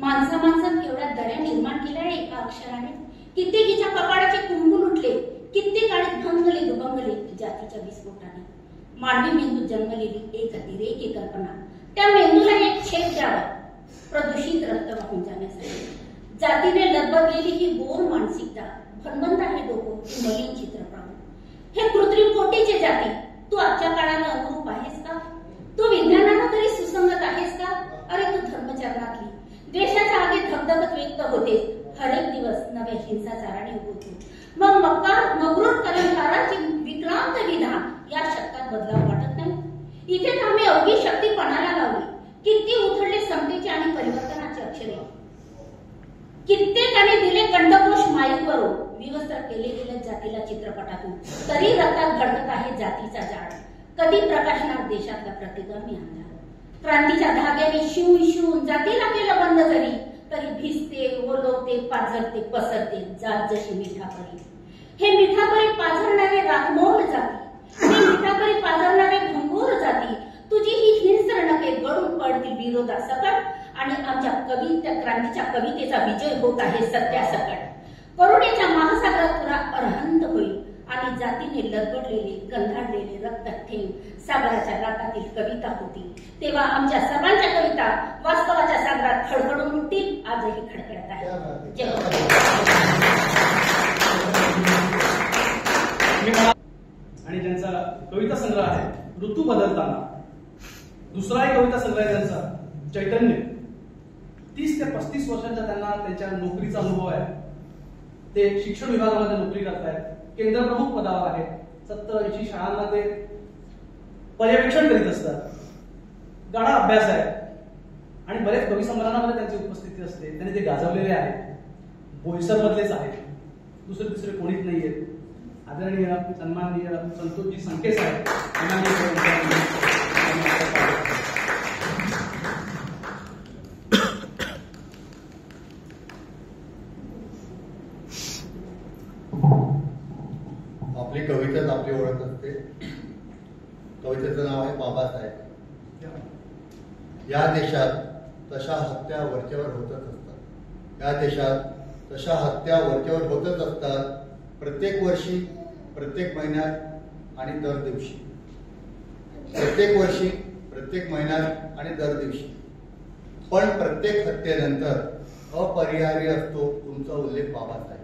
माणसात केवढ्या दऱ्या निर्माण केल्या एका अक्षराने. कित्येकीच्या कपाळाचे कुंकू लुटले, कित्येकाळी भंगले दुभंगले जातीच्या विस्फोटाने. मानवी मेंदू जन्मलेली एक अतिरेकी कल्पना, त्या मेंदूला एक छेद द्यावा प्रदूषित रक्त वाहून जाण्यासाठी. जातीने लदबदलेली ही गोल मानसिकता, भणभणत आहे डोकं मलिन चित्र पाहून. हे कृत्रिम कोटीचे जाती, तू आजच्या काळाला अनुरूप आहेस का? तू विज्ञानानं तरी सुसंगत आहेस का? अरे तू धर्मचरणातली द्वेषाच्या आगे धगधगत व्यक्त होते. हरेक दिवस नव्या हिंसाचाराने होतो. मग मगरूर कलंकाराची विक्रांत विधा या शतकात बदलाव वाटत नाही. इथे आम्ही अवघी शक्ती पणाला लावली. किती उथळले समतेचे आणि परिवर्तनाचे अक्षरे. कित्येकाने दिले कंठघोष माईकवरून, विवस्त्र केले गेले जातीला चित्रपटातून. तरी रक्तात धडकत आहे जातीचा जाळ. कधी प्रकाशनात देशातला प्रतिगामी आणला. क्रांतीच्या धाग्याने शिवून जातीला केलं बंद जरी, तरी भिजते ओलवते पाझरते पसरते जात जशी मिठापरी. हे मिठापरी पाझरणारे राखमोल जाती, हे मिठापरी पाझरणारे भंगूर जाती. तुझी ही हिंस्र नखे गळून पडतील विरोधासकट आणि आमच्या क्रांतीच्या कवितेचा विजय होत आहे सत्यासकट. करुणेच्या महासागरात तुला अरहंत होईल आणि जातीने लदबडलेले गंधाडलेले रक्त थेंब सागराच्या लाटातील कविता होती. तेव्हा आमच्या सर्वांच्या कविता वास्तवाच्या सागरात खडखडून उठतील. आजही खडखडत आहे. आणि त्यांचा कविता संग्रह आहे ऋतू बदलताना. दुसरा एक कविता संग्रह आहे त्यांचा चैतन्य. 30 ते 35 वर्षांचा त्यांना त्यांच्या नोकरीचा अनुभव आहे. ते शिक्षण विभागामध्ये नोकरी करतायत. केंद्र प्रमुख पदावर आहे. 70-80 शाळांना ते पर्यवेक्षण करीत असतात. गाढा अभ्यास आहे. आणि बरेच कवी संमेलनामध्ये त्यांची उपस्थिती असते, त्यांनी ते गाजवलेले आहेत, बोईसर मधलेच आहेत, दुसरे कोणीच नाहीये. आदरणीय सन्माननीय संतोषजी संके साहेब आपली कविताच आपली ओळख असते. कवितेचं नाव आहे बाबासाहेब. या देशात तशा हत्या वरच्यावर होतच असतात. या देशात तशा हत्या वरच्यावर होतच असतात. प्रत्येक वर्षी, प्रत्येक महिन्यात आणि दर दिवशी. प्रत्येक वर्षी, प्रत्येक महिन्यात आणि दर दिवशी. पण प्रत्येक हत्येनंतर अपरिहार्य असतो तुमचा उल्लेख बाबासाहेब.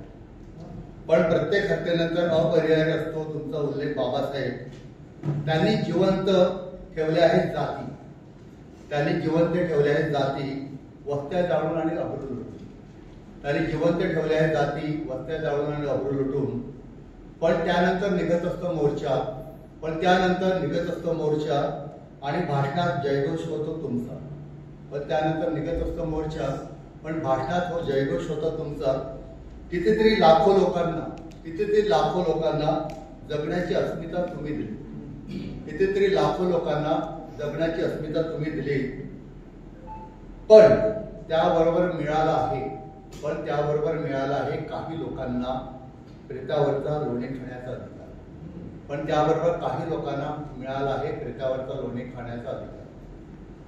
पण प्रत्येक हत्येनंतर अपरिहार्य असतो तुमचा उल्लेख बाबासाहेब. त्यांनी जिवंत ठेवल्या आहेत जाती. त्यांनी जिवंत ठेवल्या आहेत जाती, वस्त्या जाळून आणि अब्रू लुटून. त्यांनी जिवंत ठेवल्या आहेत जाती, वस्त्या जाळून आणि अब्रू लुटून. पण त्यानंतर निघत असतो मोर्चा. पण त्यानंतर निघत असतो मोर्चा आणि भाषणात जयघोष होतो तुमचा. पण त्यानंतर निघत असतो मोर्चा, पण भाषणात हो जयघोष होतो तुमचा. कितीतरी लाखो लोकांना जगण्याची अस्मिता तुम्ही दिली. कितीतरी लाखो लोकांना जगण्याची अस्मिता तुम्ही दिली. पण त्याबरोबर मिळाला आहे काही लोकांना प्रेतावरचा लोणी खाण्याचा अधिकार. पण त्याबरोबर काही लोकांना मिळाला आहे प्रेतावरचा लोणी खाण्याचा अधिकार.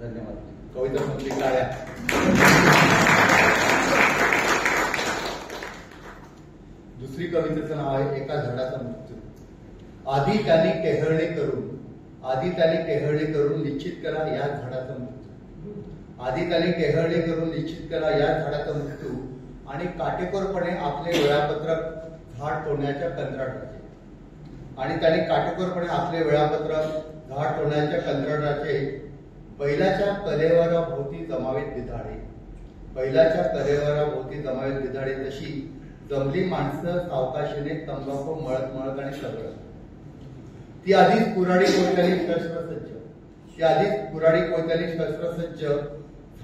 धन्यवाद. कविता संपली. टाळ्या. दुसरी कवितेचं नाव आहे एका झाडाचा मृत्यू. आधी त्याने केहळणी करून निश्चित करा या झाडाचा मृत्यू. आधी त्याने केहळणी करून निश्चित करा या झाडाचा मृत्यू आणि काटेकोरपणे आपले वेळापत्रक झाड तोडण्याच्या कंत्राटाचे. आणि त्याने काटेकोरपणे आपले वेळापत्रक झाड तोडण्याच्या कंत्राटाचे बैलाच्या कलेवराभोवती जमावेत बिधाडे. बैलाच्या कलेवराभोवती जमावेत बिधाडे जशी जमली माणसं सावकाशीने तंबाखू मळत आणि सगळं. ती आधीच कुऱ्हाडी कोयत्याने शस्त्रसज्ज.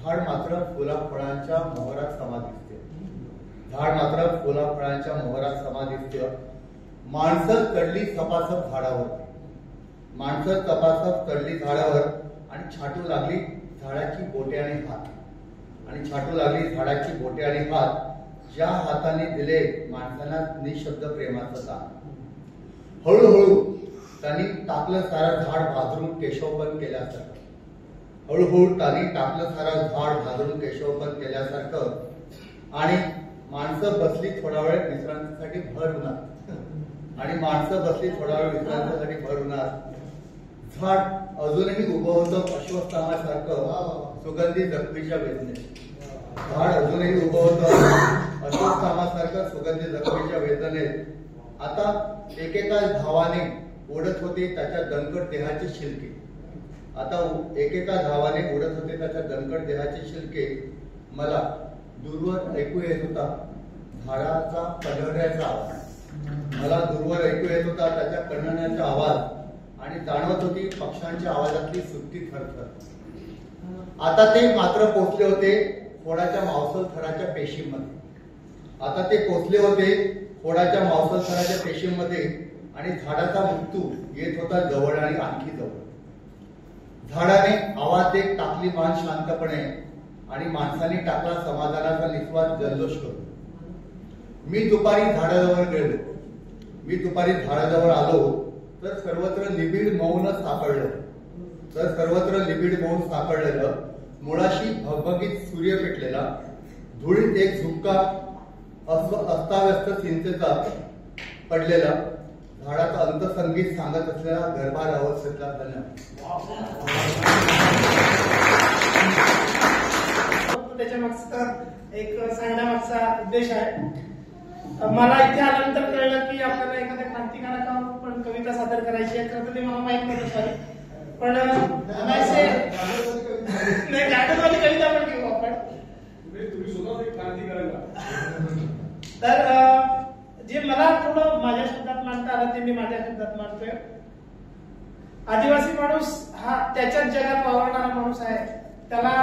झाड मात्र फुलाफळांच्या मोहरात समाधिस्थ. माणसं चढली सपासप झाडावर आणि छाटू लागली झाडाची बोटे आणि हात. ज्या हाताने दिले माणसांना निशब्द प्रेमाचं दान. हळूहळू त्यांनी टाकलं सारं झाड भाजरून केशवपन केल्यासारखं. आणि माणसं बसली थोडा वेळ विश्रांतीसाठी भर उन्हात. झाड अजूनही उभं होतं अश्वत्थामासारखं सुगंधी जखमीच्या वेदनेत. आता एकेका धावाने ओढत होते त्याच्या दणकट देहाचे शिल्के. मला दूरवर ऐकू येत होता झाडाचा त्याच्या कणण्याचा आवाज आणि जाणवत होती पक्ष्यांच्या आवाजातली सुट्टी थरथर. आता ते मात्र पोचले होते खोडाच्या मावसल थराच्या पेशींमध्ये. आणि झाडाचा मृत्यू येत होता जवळ आणि आणखी जवळ. झाडाने आवाज देत टाकली मान शांतपणे आणि माणसाने टाकला समाधानाचा निस्वार्थ जल्लोष करून. मी दुपारी झाडाजवळ आलो तर सर्वत्र निबिड मौन सापडलेलं. मुळाशी भगभगीत सूर्य पेटलेला. धुळीत एक झुपका अस्ताव्यस्त चिंतेचा पडलेला. झाडाचा अंतसंगीत सांगत असलेला गरबार अवस्थेतला. त्याच्या मागचा एक सांगण्यामागचा उद्देश आहे. मला इथे आल्यानंतर कळलं की आपल्याला एखाद्या क्रांतिकारकावर पण कविता सादर करायची आहे. तर ते मला माहित नव्हतं सॉरी. पण गार्डनवाली कविता पण घेऊ आपण. तुम्ही स्वतः एक क्रांतिकारक. तर जे मला थोडं माझ्या शब्दात मांडता आलं ते मी माझ्या शब्दात मांडतोय. आदिवासी माणूस हा त्याच्याच जगात वावरणारा माणूस आहे. त्याला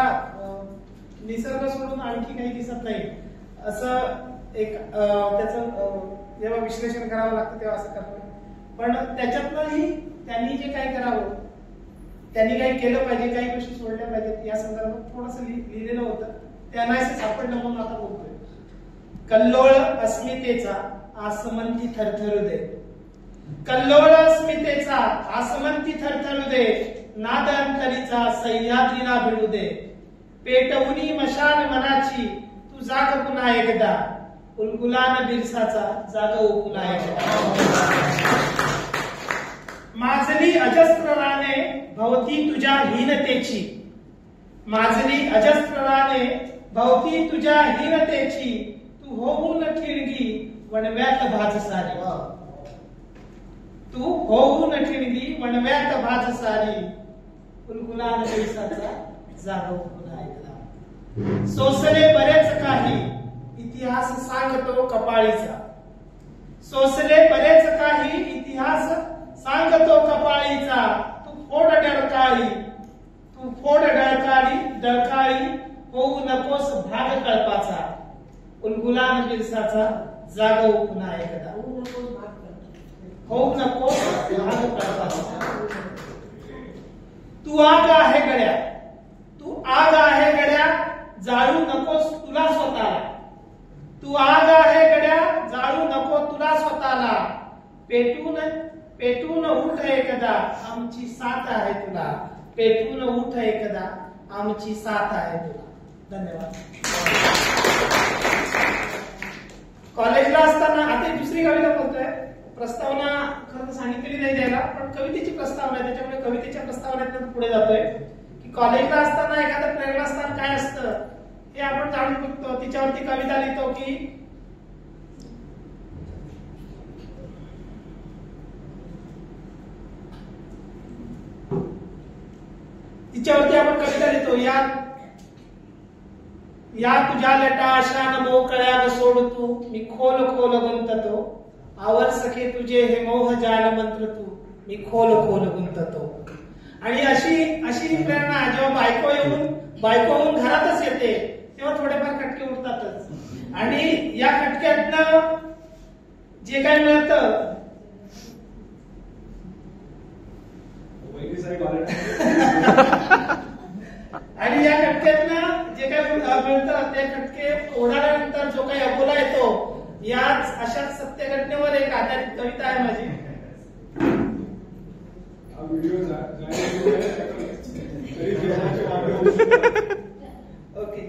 निसर्ग सोडून आणखी काही दिसत नाही असं एक त्याचं जेव्हा विश्लेषण करावं लागतं तेव्हा असं करतो. पण त्याच्यातनंही त्यांनी जे काही करावं, त्यांनी काही केलं पाहिजे, काही गोष्टी सोडल्या पाहिजेत या संदर्भात थोडंसं लिहिलेलं होतं. त्यांना असं सापडलं म्हणून आता बोलतोय. कल्लोळ अस्मितेचा आसमंती थरथरू दे, कल्लोळ अस्मितेचा आसमंती थरथरू दे, नाद अंतरीचा सह्याद्रीला भिडू दे, पेटवुनी मशाल मनाची तू जाग पुन्हा एकदा, उलगुलान बिरसाचा जाग पुन्हा एकदा. माजली अजस्त्रराने भवती तुझ्या हीनतेची, माजली अजस्त्रराने भवती तुझ्या हीनतेची, तू होऊन ठिणगी वणव्यात भाज सारी, तू होऊन ठिणगी वणव्यात भाज सारी, उलगुलान बिरसाचा जाग पुन्हा एकदा. सोसले बरेच काही इतिहास सांगतो कपाळीचा, सोसले बरेच काही इतिहास सांगतो कपाळीचा, तू फोड डळकाळी, तू फोड डळकाळी डळकाळी, होऊ नकोस भाग कळपाचा, उलगुलान बिरसाचा जागो पुन्हा एकदा, होऊ नकोस भाग कळपाचा. तू आग आहे गड्या, तू आग आहे गड्या, जाळू नकोस तुला स्वतःला, तू आग आहे गड्या, जाळू नको तुला स्वतःला, पेटून पेटून उठ एकदा, आमची साथ आहे तुला, पेटून उठ एकदा, आमची साथ आहे तुला. धन्यवाद. कॉलेजला असताना आता दुसरी कविता बोलतोय. प्रस्तावना खरं सांगितलेली नाही द्यायला, पण कवितेची प्रस्तावना आहे, त्याच्यामुळे कवितेच्या प्रस्तावनेत पुढे जातोय की कॉलेजला असताना एखादं प्रेरणास्थान काय असतं हे आपण जाणून बघतो. तिच्यावरती कविता लिहितो की तिच्यावरती आपण कविता लिहितो. या तुझ्या लटा अशान मोकळ्यात सोड तू, मी खोल खोल गुंततो, आवर सखे तुझे हे मोह जाल मंत्र तू, मी खोल खोल गुंततो. आणि अशी प्रेरणा जेव्हा बायको होऊन घरातच येते तेव्हा थोडेफार खटके उठतातच. आणि या खटक्यातनं जे काही मिळतं आणि या खटक्यातनं जे काही मिळतं ते खटके ओढाल्यानंतर जो काही अकोला येतो, याच अशा सत्य घटनेवर एक आधारित कविता आहे माझी. ओके.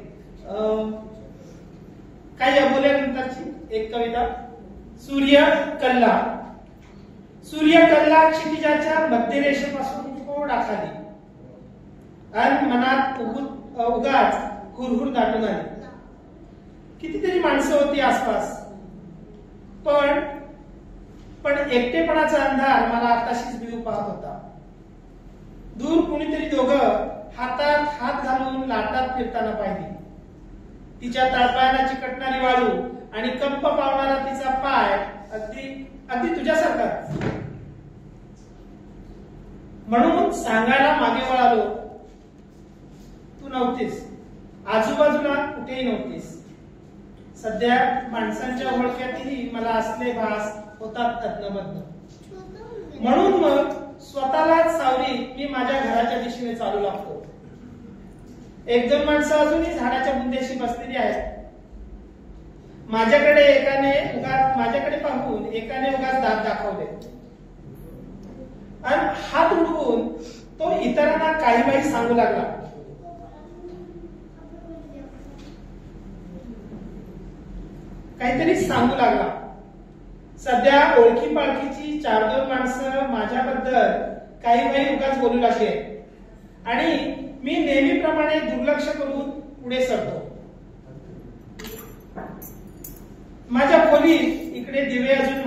काही अबोल्यानंतरची एक कविता. सूर्य कल्ला. सूर्य कल्ला क्षितिजाच्या मध्यरेषेपासून थोडा खाली, आणि मनात उगाच हुरहुर दाटून आली. कितीतरी माणसं होती आसपास, पण एकटेपणाचा अंधार मला आताशीच बिळू पाहत होता. दूर कुणीतरी दोघं हातात हात घालून लाटात फिरताना पाहिली. तिच्या तळपायाला चिकटणारी वाळू आणि कंप पावणारा तिचा पाय अगदी तुझ्यासारखा. म्हणून सांगायला मागे वळालो. तू नव्हतीस, आजूबाजूला कुठेही नव्हतीस. सध्या माणसांच्या ओळख्यातही मला असले भास होतात अज्ञाबद्ध. म्हणून मग स्वतःलाच सावरीत मी माझ्या घराच्या दिशेने चालू लागतो. एक दोन माणसं अजूनही झाडाच्या बुंदेशी बसलेली आहेत. माझ्याकडे पाहून एकाने उगाच दात दाखवले आणि हात उडवून तो इतरांना काही बाई सांगू लागला. काहीतरी सांगू लागला. सध्या ओळखी पाळखीची 4-2 माणसं माझ्याबद्दल काही बाई उगाच बोलू लागली आणि मी नेहमीप्रमाणे दुर्लक्ष करून पुढे सरतो. माझ्या खोलीत इकडे दिवे अजून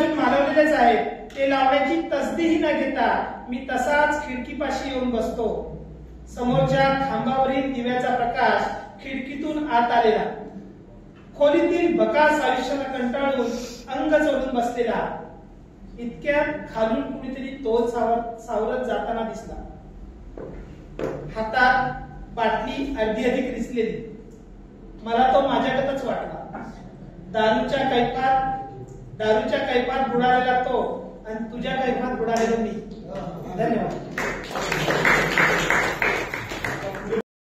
मालवलेलेच आहेत. ते लावण्याची तसदीही न घेता मी तसाच खिडकीपाशी येऊन बसतो. समोरच्या खांबावरील दिव्याचा प्रकाश खिडकीतून आत आलेला. खोलीतील बकास आयुष्याला कंटाळून अंग चोरून बसलेला. इतक्यात खालून कुणीतरी तोल सावरत जाताना दिसला. हातात बाटली अर्धी अधिक रिसलेली. मला तो माझ्याकडच वाटला. दारूच्या कैफात बुडालेला तो आणि तुझ्या कैफात बुडालेलो मी. धन्यवाद.